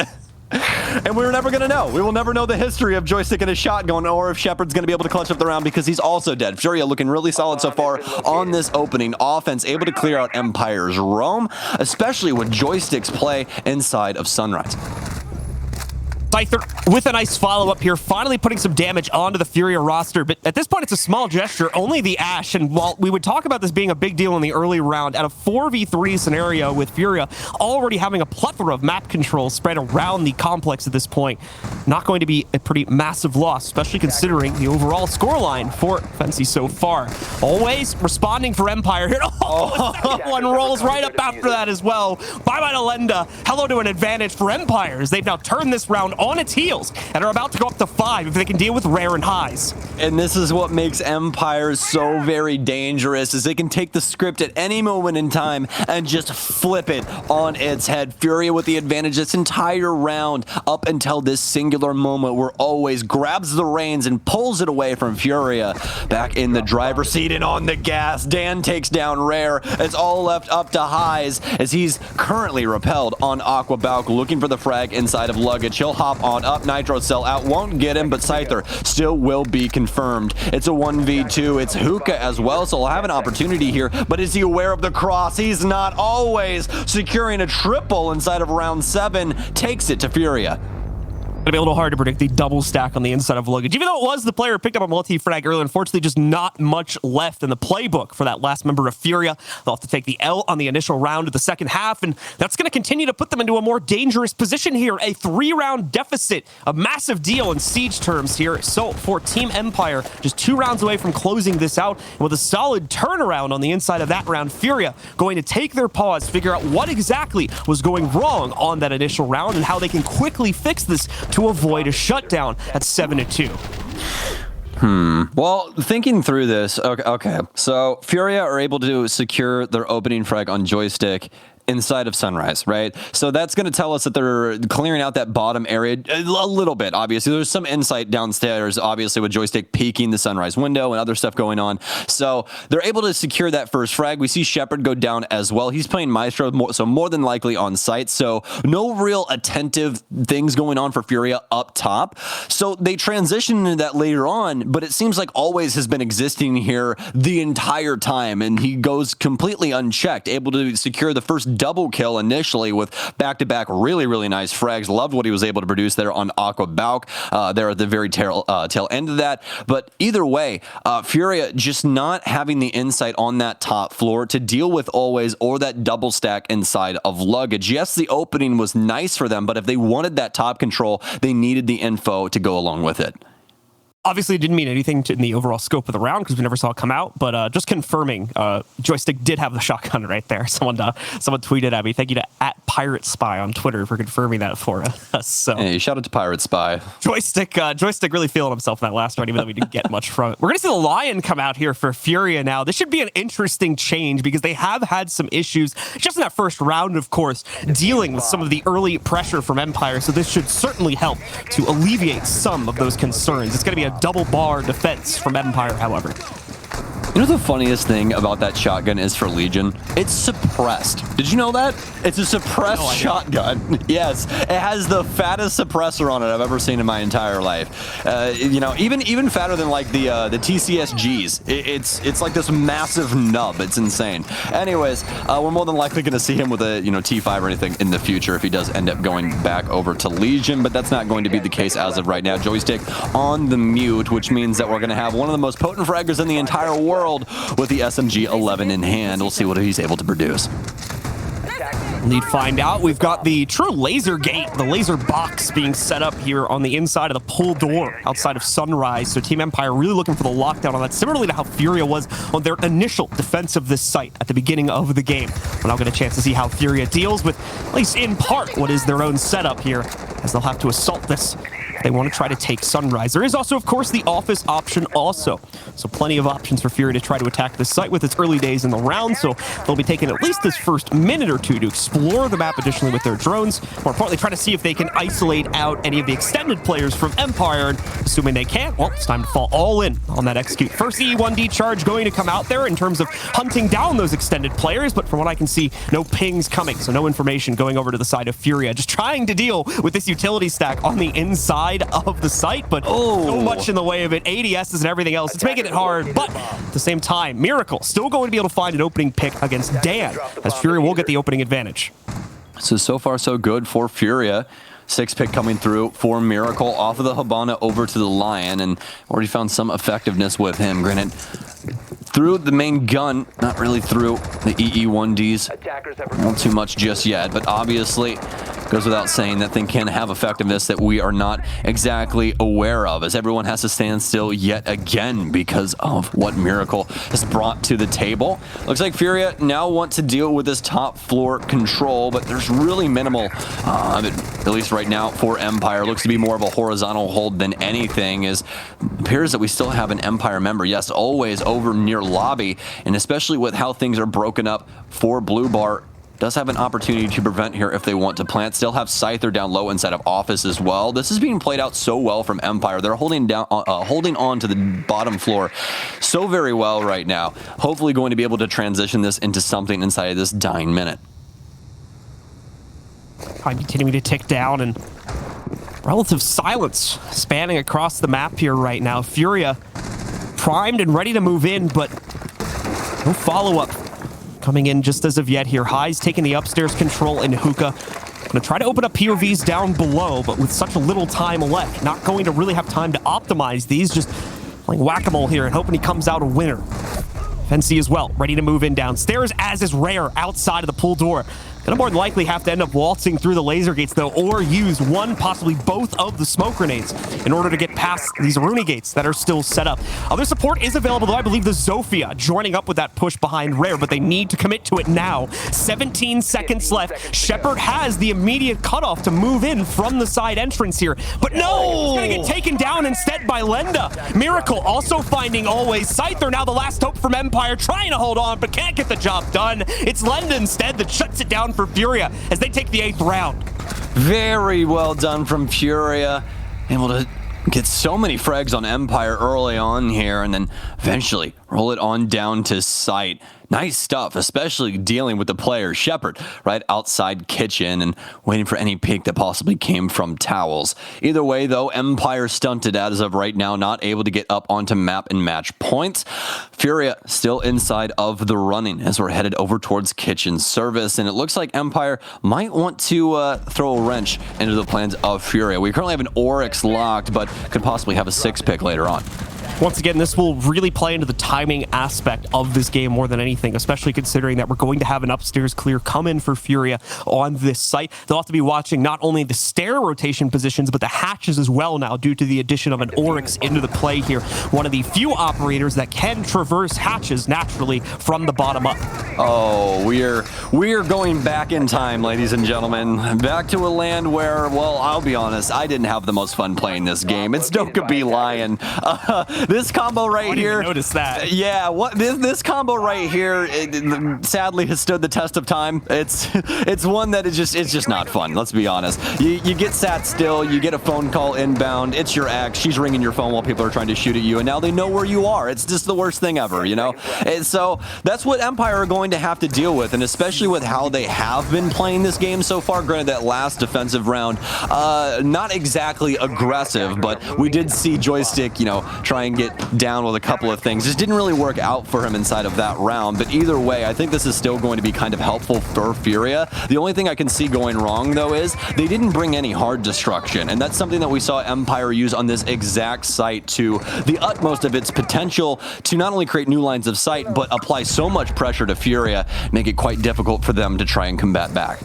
And we're never going to know. We will never know the history of Joystick and his shotgun, or if Shepard's going to be able to clutch up the round because he's also dead. Furia looking really solid so far on this opening offense, able to clear out Empire's roam, especially with Joystick's play inside of Sunrise. Scyther with a nice follow-up here, finally putting some damage onto the Furia roster, but at this point it's a small gesture, only the Ash, and while we would talk about this being a big deal in the early round, at a 4v3 scenario with Furia already having a plethora of map controls spread around the complex at this point, not going to be a pretty massive loss, especially considering the overall scoreline for Fancy so far. Always responding for Empire here. Oh, the second one rolls right up after that as well. Bye-bye to Lenda. Hello to an advantage for Empire as they've now turned this round on its heels and are about to go up to 5 if they can deal with rare and highs. And this is what makes Empire so very dangerous, is they can take the script at any moment in time and just flip it on its head. Furia with the advantage this entire round up until this singular moment where Always grabs the reins and pulls it away from Furia. Back in the driver's seat and on the gas, Dan takes down Rare. It's all left up to Highs as he's currently repelled on Aqua Balk, looking for the frag inside of Luggage. He'll hop on up, Nitro Cell out, won't get him, but Scyther still will be confirmed. It's a 1v2, it's Hookah as well, so he'll have an opportunity here, but is he aware of the cross? He's not. Always securing a triple inside of round 7, takes it to Furia. Gonna be a little hard to predict the double stack on the inside of Luggage. Even though it was the player who picked up a multi-frag earlier, unfortunately just not much left in the playbook for that last member of Furia. They'll have to take the L on the initial round of the second half, and that's going to continue to put them into a more dangerous position here. A 3-round deficit, a massive deal in siege terms here. So for Team Empire, just 2 rounds away from closing this out, and with a solid turnaround on the inside of that round, Furia going to take their pause, figure out what exactly was going wrong on that initial round, and how they can quickly fix this to avoid a shutdown at 7-2. Well, thinking through this, okay, so Furia are able to secure their opening frag on Joystick inside of Sunrise, right? So that's going to tell us that they're clearing out that bottom area a little bit. Obviously, there's some insight downstairs, obviously, with Joystick peeking the Sunrise window and other stuff going on. So they're able to secure that first frag. We see Shepard go down as well. He's playing Maestro, so more than likely on site. So no real attentive things going on for Furia up top. So they transition into that later on, but it seems like Always has been existing here the entire time, and he goes completely unchecked, able to secure the first double kill initially with back-to-back really nice frags. Loved what he was able to produce there on Aqua Bauk there at the very tail end of that. But either way, FURIA just not having the insight on that top floor to deal with always or that double stack inside of luggage. Yes, the opening was nice for them, but if they wanted that top control, they needed the info to go along with it. Obviously, it didn't mean anything in the overall scope of the round because we never saw it come out, but just confirming, Joystick did have the shotgun right there. Someone tweeted at me. Thank you to @PirateSpy on Twitter for confirming that for us. So, hey, shout out to Pirate Spy. Joystick really feeling himself in that last round, even though we didn't get much from it. We're going to see the Lion come out here for FURIA now. This should be an interesting change because they have had some issues just in that first round, of course, dealing with some of the early pressure from Empire, so this should certainly help to alleviate some of those concerns. It's going to be a double bar defense from Empire, however. You know the funniest thing about that shotgun is for Legion? It's suppressed. Did you know that? It's a suppressed shotgun. Yes, it has the fattest suppressor on it I've ever seen in my entire life. You know, even fatter than like the TCSGs. It's like this massive nub. It's insane. Anyways, we're more than likely going to see him with a T5 or anything in the future if he does end up going back over to Legion, but that's not going to be the case as of right now. Joystick on the mute, which means that we're going to have one of the most potent fraggers in the entire world with the SMG-11 in hand. We'll see what he's able to produce. Need to find out. We've got the true laser gate, the laser box being set up here on the inside of the pull door outside of Sunrise. So Team Empire really looking for the lockdown on that, similarly to how FURIA was on their initial defense of this site at the beginning of the game. We'll now get a chance to see how FURIA deals with, at least in part, what is their own setup here, as they'll have to assault this. They want to try to take Sunrise. There is also, of course, the office option also. So plenty of options for FURIA to try to attack this site with its early days in the round. So they'll be taking at least this first minute or two to explore the map additionally with their drones. More importantly, try to see if they can isolate out any of the extended players from Empire. And assuming they can't, well, it's time to fall all in on that execute. First E1D charge going to come out there in terms of hunting down those extended players. But from what I can see, no pings coming. So no information going over to the side of FURIA. Just trying to deal with this utility stack on the inside of the site, but so much in the way of it. ADSs and everything else. It's making it hard, but at the same time, Miracle still going to be able to find an opening pick against Dan, as FURIA will get the opening advantage. So far so good for FURIA. 6 pick coming through for Miracle off of the Hibana over to the Lion, and already found some effectiveness with him. Granted, through the main gun, not really through the EE1Ds. Not too much just yet, but obviously goes without saying that thing can have effectiveness that we are not exactly aware of, as everyone has to stand still yet again because of what Miracle has brought to the table. Looks like FURIA now want to deal with this top floor control, but there's really minimal, at least right now for Empire. Looks to be more of a horizontal hold than anything, as it appears that we still have an Empire member, yes, always over near lobby, and especially with how things are broken up for Blue Bar, does have an opportunity to prevent here if they want to plant. Still have Scyther down low inside of office as well. This is being played out so well from Empire. They're holding on to the bottom floor so very well right now. Hopefully going to be able to transition this into something inside of this dying minute. Time continuing to tick down, and relative silence spanning across the map here right now. FURIA primed and ready to move in, but no follow-up coming in just as of yet here. High's taking the upstairs control in Hookah. Gonna try to open up POVs down below, but with such a little time left, not going to really have time to optimize these, just playing whack-a-mole here and hoping he comes out a winner. Fancy as well, ready to move in downstairs, as is Rare outside of the pool door. Gonna more than likely have to end up waltzing through the laser gates though, or use one, possibly both of the smoke grenades in order to get past these Rooney gates that are still set up. Other support is available though. I believe the Zofia joining up with that push behind Rare, but they need to commit to it now. 17 seconds left. Shepard has the immediate cutoff to move in from the side entrance here, but no! He's gonna get taken down instead by Lenda. Miracle also finding always. Scyther now the last hope from Empire, trying to hold on, but can't get the job done. It's Lenda instead that shuts it down for FURIA as they take the 8th round. Very well done from FURIA. Able to get so many frags on Empire early on here, and then eventually roll it on down to sight. Nice stuff, especially dealing with the player Shepard right outside kitchen and waiting for any peek that possibly came from towels. Either way, though, Empire stunted as of right now, not able to get up onto map and match points. FURIA still inside of the running as we're headed over towards kitchen service, and it looks like Empire might want to throw a wrench into the plans of FURIA. We currently have an Oryx locked, but could possibly have a 6 pick later on. Once again, this will really play into the timing aspect of this game more than anything, especially considering that we're going to have an upstairs clear come in for FURIA on this site. They'll have to be watching not only the stair rotation positions, but the hatches as well now due to the addition of an Oryx into the play here. One of the few operators that can traverse hatches naturally from the bottom up. Oh, we are going back in time, ladies and gentlemen. Back to a land where, well, I'll be honest, I didn't have the most fun playing this game. It's Dokkaebi Lion. This combo right here. Notice that. Yeah, this combo right here, it sadly has stood the test of time. It's one that it's just not fun. Let's be honest. You get sat still. You get a phone call inbound. It's your ex. She's ringing your phone while people are trying to shoot at you, and now they know where you are. It's just the worst thing ever, you know. And so that's what Empire are going to have to deal with, and especially with how they have been playing this game so far. Granted, that last defensive round, not exactly aggressive, but we did see Joystick, you know, try and get down with a couple of things. Just didn't really work out for him inside of that round. But either way, I think this is still going to be kind of helpful for FURIA. The only thing I can see going wrong, though, is they didn't bring any hard destruction. And that's something that we saw Empire use on this exact site to the utmost of its potential to not only create new lines of sight, but apply so much pressure to FURIA, make it quite difficult for them to try and combat back.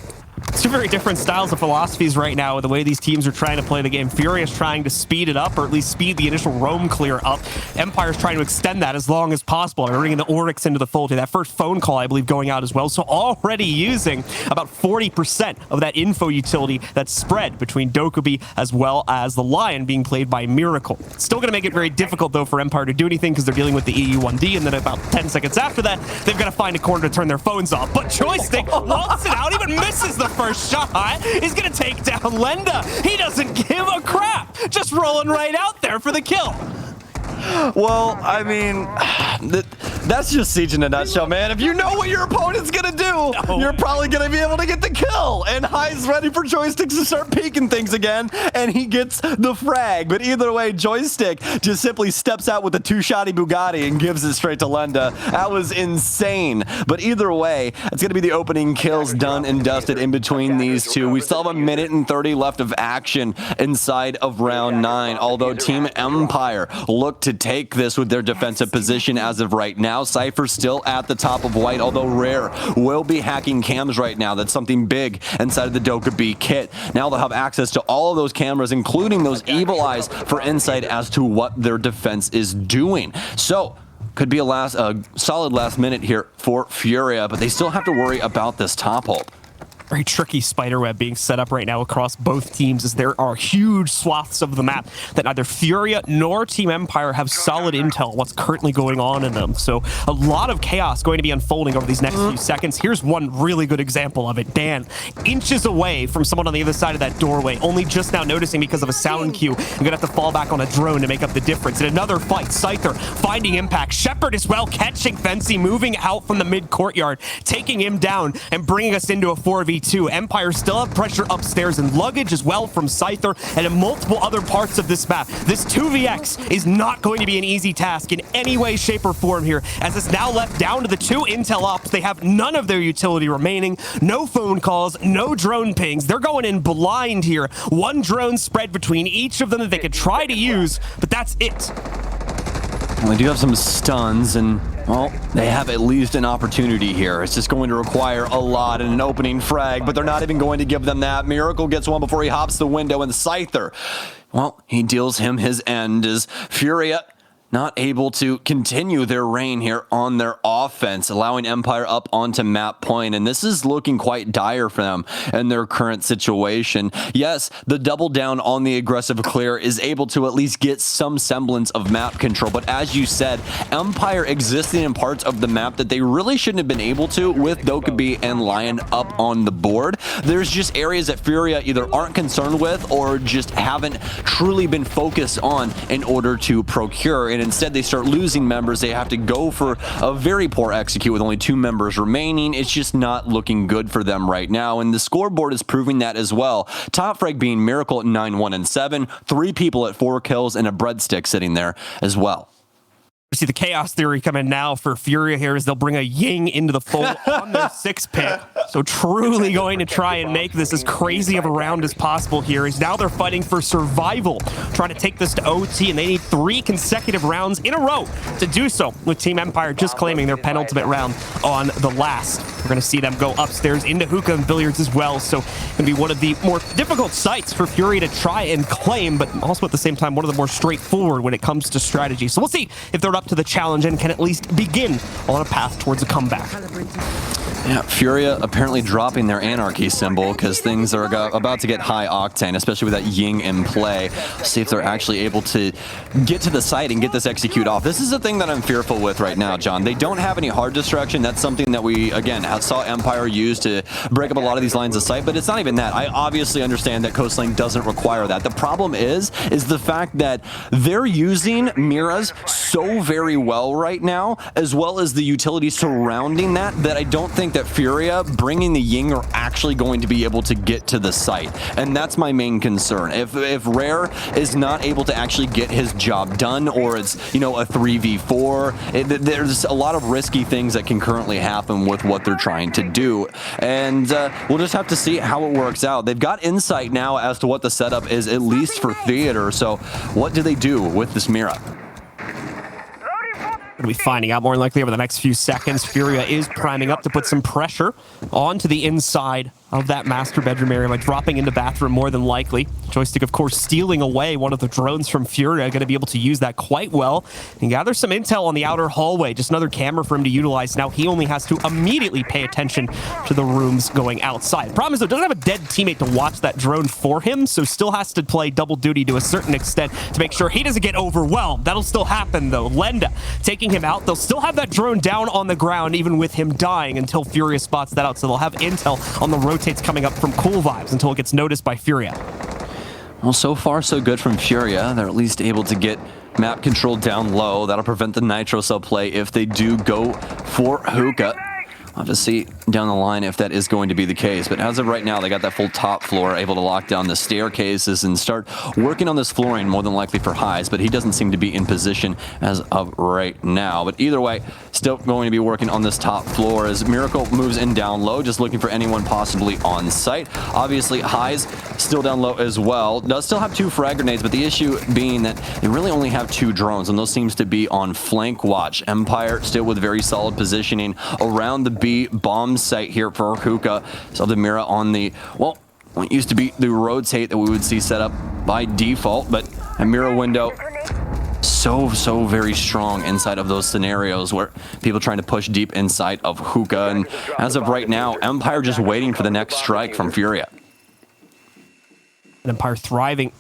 It's two very different styles of philosophies right now with the way these teams are trying to play the game. FURIA is trying to speed it up, or at least speed the initial roam clear up. Empire's trying to extend that as long as possible and bringing the Oryx into the fold. That first phone call, I believe, going out as well. So already using about 40% of that info utility that's spread between Dokkaebi as well as the Lion being played by Miracle. Still going to make it very difficult, though, for Empire to do anything because they're dealing with the EU1D, and then about 10 seconds after that, they've got to find a corner to turn their phones off. But Joystick walks it out, even misses the first shot. He's gonna take down Lenda. He doesn't give a crap. Just rolling right out there for the kill. Well, I mean, that's just Siege in a nutshell, man. If you know what your opponent's gonna do, you're probably gonna be able to get the kill. And High's ready for Joystick to start peeking things again, and he gets the frag. But either way, Joystick just simply steps out with the two-shotty Bugatti and gives it straight to Lenda. That was insane. But either way, it's gonna be the opening kills done and dusted in between these two. We still have 1 minute and 30 left of action inside of round 9, although Team Empire looked to take this with their defensive position as of right now. Cypher still at the top of white, although Rare will be hacking cams right now. That's something big inside of the Dokkaebi kit. Now they'll have access to all of those cameras, including those evil eyes, for insight as to what their defense is doing. So could be a solid last minute here for FURIA, but they still have to worry about this top hold. Very tricky spiderweb being set up right now across both teams, as there are huge swaths of the map that neither FURIA nor Team Empire have solid intel on what's currently going on in them. So a lot of chaos going to be unfolding over these next few seconds. Here's one really good example of it. Dan, inches away from someone on the other side of that doorway, only just now noticing because of a sound cue. I'm gonna have to fall back on a drone to make up the difference. In another fight, Scyther finding impact. Shepard as well catching Fancy, moving out from the mid courtyard, taking him down and bringing us into a 4v2. Empire still have pressure upstairs and luggage as well from Scyther and in multiple other parts of this map. This 2vx is not going to be an easy task in any way, shape, or form here, as it's now left down to the 2 intel ops. They have none of their utility remaining, no phone calls, no drone pings. They're going in blind here. 1 drone spread between each of them that they could try to use, but that's it. Well, they do have some stuns, and, well, they have at least an opportunity here. It's just going to require a lot in an opening frag, but they're not even going to give them that. Miracle gets one before he hops the window, and Scyther, well, he deals him his end as FURIA not able to continue their reign here on their offense, allowing Empire up onto map point. And this is looking quite dire for them in their current situation. Yes, the double down on the aggressive clear is able to at least get some semblance of map control. But as you said, Empire existing in parts of the map that they really shouldn't have been able to with Dokkaebi and Lion up on the board. There's just areas that FURIA either aren't concerned with or just haven't truly been focused on in order to procure. And instead they start losing members. They have to go for a very poor execute with only 2 members remaining. It's just not looking good for them right now, and the scoreboard is proving that as well. Top frag being Miracle at 9-1-7, 3 people at 4 kills, and a breadstick sitting there as well. We see the chaos theory come in now for FURIA here as they'll bring a Ying into the fold on their 6 pick. So truly going to try and make this as crazy of a round as possible here, as now they're fighting for survival, trying to take this to OT, and they need 3 consecutive rounds in a row to do so, with Team Empire just claiming their penultimate round on the last. We're going to see them go upstairs into hookah and billiards as well, so it's going to be one of the more difficult sites for FURIA to try and claim, but also at the same time one of the more straightforward when it comes to strategy. So we'll see if they're up to the challenge and can at least begin on a path towards a comeback. Yeah, FURIA apparently dropping their anarchy symbol because things are about to get high octane, especially with that Ying in play. See if they're actually able to get to the site and get this execute off. This is the thing that I'm fearful with right now, John. They don't have any hard destruction. That's something that we, again, saw Empire use to break up a lot of these lines of sight, but it's not even that. I obviously understand that Coast Lane doesn't require that. The problem is the fact that they're using Miras so very well right now, as well as the utility surrounding that I don't think that FURIA bringing the Ying are actually going to be able to get to the site, and that's my main concern. If Rare is not able to actually get his job done, or it's, you know, a 3v4, there's a lot of risky things that can currently happen with what they're trying to do, and we'll just have to see how it works out. They've got insight now as to what the setup is, at least for Theater, so what do they do with this Mira? We'll be finding out more than likely over the next few seconds. FURIA is priming up to put some pressure onto the inside of that master bedroom area by dropping into bathroom more than likely. Joystick, of course, stealing away one of the drones from FURIA, going to be able to use that quite well and gather some intel on the outer hallway. Just another camera for him to utilize. Now he only has to immediately pay attention to the rooms going outside. Problem is, though, doesn't have a dead teammate to watch that drone for him, so still has to play double duty to a certain extent to make sure he doesn't get overwhelmed. That'll still happen, though. Lenda taking him out. They'll still have that drone down on the ground, even with him dying, until FURIA spots that out, so they'll have intel on the rotates coming up from Cool Vibes until it gets noticed by FURIA. Well, so far so good from FURIA. They're at least able to get map control down low. That'll prevent the Nitro Cell play if they do go for hookah. We'll have to see down the line if that is going to be the case. But as of right now, they got that full top floor, able to lock down the staircases and start working on this flooring, more than likely for highs. But he doesn't seem to be in position as of right now. But either way, still going to be working on this top floor as Miracle moves in down low, just looking for anyone possibly on site. Obviously, highs still down low as well. Does still have 2 frag grenades, but the issue being that they really only have 2 drones, and those seems to be on flank watch. Empire still with very solid positioning around the B bomb site here for hookah. So the Mira on the, well, what used to be the rotate that we would see set up by default, but a Mira window so very strong inside of those scenarios where people trying to push deep inside of hookah. And as of right now, Empire just waiting for the next strike from FURIA. Empire thriving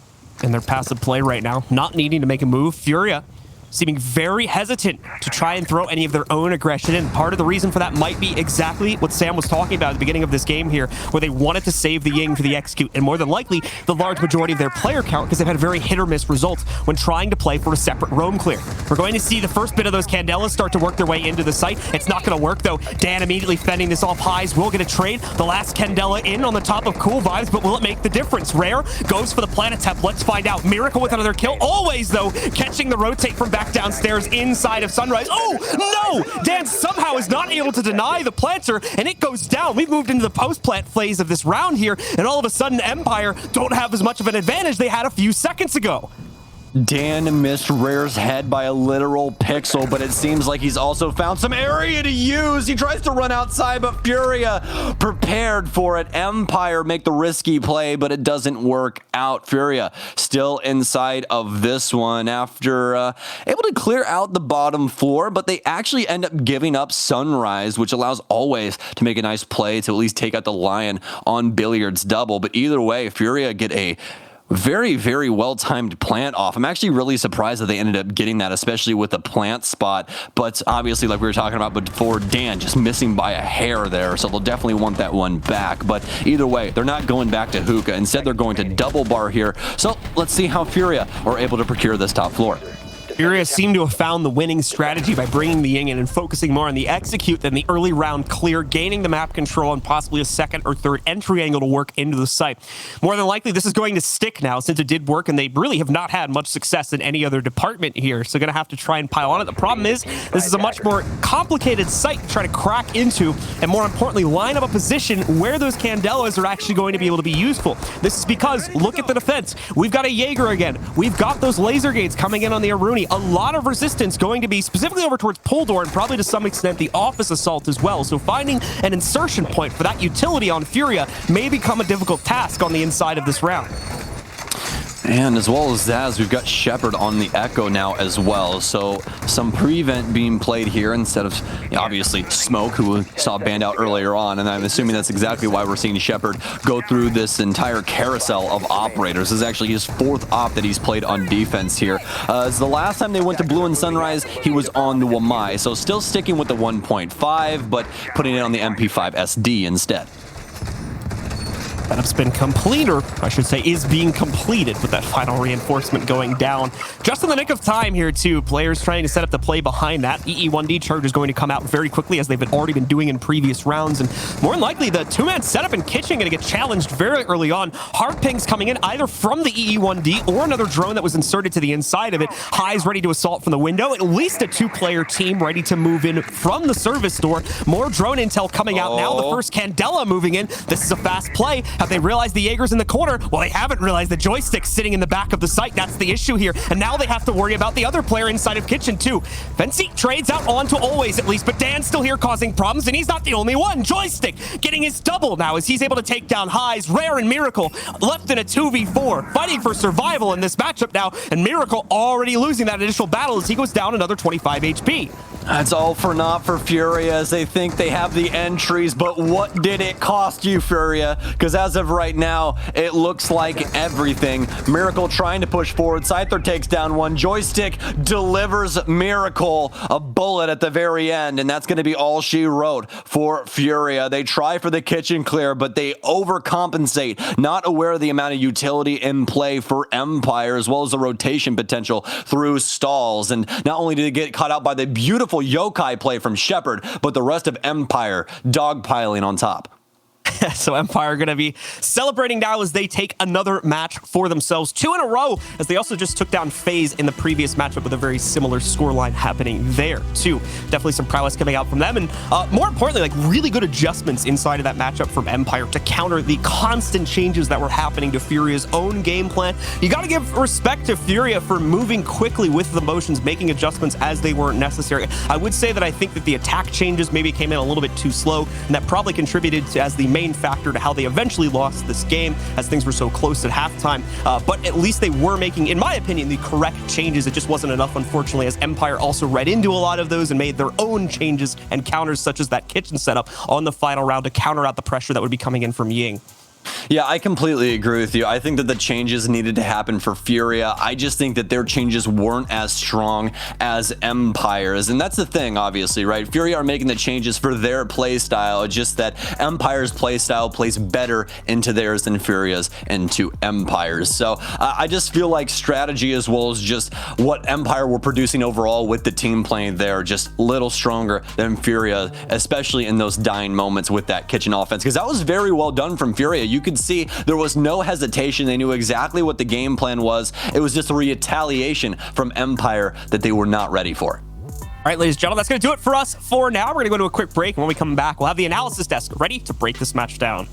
in their passive play right now, not needing to make a move. FURIA seeming very hesitant to try and throw any of their own aggression in. Part of the reason for that might be exactly what Sam was talking about at the beginning of this game here, where they wanted to save the Ying for the execute, and more than likely, the large majority of their player count, because they've had very hit or miss results when trying to play for a separate roam clear. We're going to see the first bit of those Candelas start to work their way into the site. It's not going to work, though. Dan immediately fending this off. Highs will get a trade. The last Candela in on the top of Cool Vibes, but will it make the difference? Rare goes for the planet tap. Let's find out. Miracle with another kill. Always, though, catching the rotate from back downstairs inside of Sunrise. Oh, no! Dan somehow is not able to deny the planter, and it goes down. We've moved into the post-plant phase of this round here, and all of a sudden, Empire don't have as much of an advantage they had a few seconds ago. Dan missed Rare's head by a literal pixel, but it seems like he's also found some area to use. He tries to run outside, but FURIA prepared for it. Empire make the risky play, but it doesn't work out. FURIA still inside of this one after able to clear out the bottom floor, but they actually end up giving up Sunrise, which allows Always to make a nice play to at least take out the Lion on Billiards double. But either way, FURIA get a very well-timed plant off. I'm actually really surprised that they ended up getting that, especially with the plant spot. But obviously, like we were talking about before, Dan just missing by a hair there, so they'll definitely want that one back. But either way, they're not going back to hookah. Instead, they're going to double bar here. So let's see how FURIA are able to procure this top floor. FURIA seem to have found the winning strategy by bringing the Ying in and focusing more on the execute than the early round clear, gaining the map control and possibly a second or third entry angle to work into the site. More than likely, this is going to stick now since it did work, and they really have not had much success in any other department here, so going to have to try and pile on it. The problem is, this is a much more complicated site to try to crack into, and more importantly, line up a position where those Candelas are actually going to be able to be useful. This is because, look at the defense. We've got a Jaeger again. We've got those laser gates coming in on the Aruni. A lot of resistance going to be specifically over towards Puldor and probably to some extent the office assault as well. So finding an insertion point for that utility on FURIA may become a difficult task on the inside of this round. And as well as Zaz, we've got Shepard on the Echo now as well. So some prevent being played here instead of, obviously, Smoke, who we saw banned out earlier on. And I'm assuming that's exactly why we're seeing Shepard go through this entire carousel of operators. This is actually his 4th op that he's played on defense here. As the last time they went to Blue and Sunrise, he was on the Wamai. So still sticking with the 1.5, but putting it on the MP5 SD instead. Setup's been complete, or I should say is being completed with that final reinforcement going down. Just in the nick of time here, too. Players trying to set up the play behind that. EE1D charge is going to come out very quickly, as they've already been doing in previous rounds. And more than likely, the 2-man setup and kitchen going to get challenged very early on. Hard pings coming in either from the EE1D or another drone that was inserted to the inside of it. Highs ready to assault from the window. At least a 2-player team ready to move in from the service door. More drone intel coming out now. The first Candela moving in. This is a fast play. Have they realized the Jaeger's in the corner? Well, they haven't realized the joystick's sitting in the back of the site. That's the issue here. And now they have to worry about the other player inside of kitchen, too. Fency trades out onto Always, at least, but Dan's still here causing problems, and he's not the only one. Joystick getting his double now as he's able to take down Highs. Rare and Miracle left in a 2v4, fighting for survival in this matchup now, and Miracle already losing that initial battle as he goes down another 25 HP. That's all for naught for FURIA as they think they have the entries, but what did it cost you, FURIA? Because as of right now, it looks like everything. Miracle trying to push forward. Scyther takes down one. Joystick delivers Miracle a bullet at the very end, and that's going to be all she wrote for FURIA. They try for the kitchen clear, but they overcompensate, not aware of the amount of utility in play for Empire, as well as the rotation potential through stalls. And not only did they get caught out by the beautiful yokai play from Shepard, but the rest of Empire dogpiling on top. So Empire going to be celebrating now as they take another match for themselves. 2 in a row, as they also just took down FaZe in the previous matchup with a very similar scoreline happening there, too. Definitely some prowess coming out from them. And more importantly, like really good adjustments inside of that matchup from Empire to counter the constant changes that were happening to FURIA's own game plan. You got to give respect to FURIA for moving quickly with the motions, making adjustments as they were necessary. I would say that I think that the attack changes maybe came in a little bit too slow, and that probably contributed to, as the main factor to how they eventually lost this game, as things were so close at halftime. But at least they were making, in my opinion, the correct changes. It just wasn't enough, unfortunately, as Empire also read into a lot of those and made their own changes and counters, such as that kitchen setup on the final round to counter out the pressure that would be coming in from Ying. Yeah, I completely agree with you. I think that the changes needed to happen for FURIA. I just think that their changes weren't as strong as Empire's. And that's the thing, obviously, right? FURIA are making the changes for their play style, just that Empire's play style plays better into theirs than FURIA's into Empire's. So I just feel like strategy, as well as just what Empire were producing overall with the team playing there, just a little stronger than FURIA, especially in those dying moments with that kitchen offense, because that was very well done from FURIA. You could see there was no hesitation. They knew exactly what the game plan was. It was just a retaliation from Empire that they were not ready for. All right, ladies and gentlemen, that's going to do it for us for now. We're going to go to a quick break, and when we come back, we'll have the analysis desk ready to break this match down.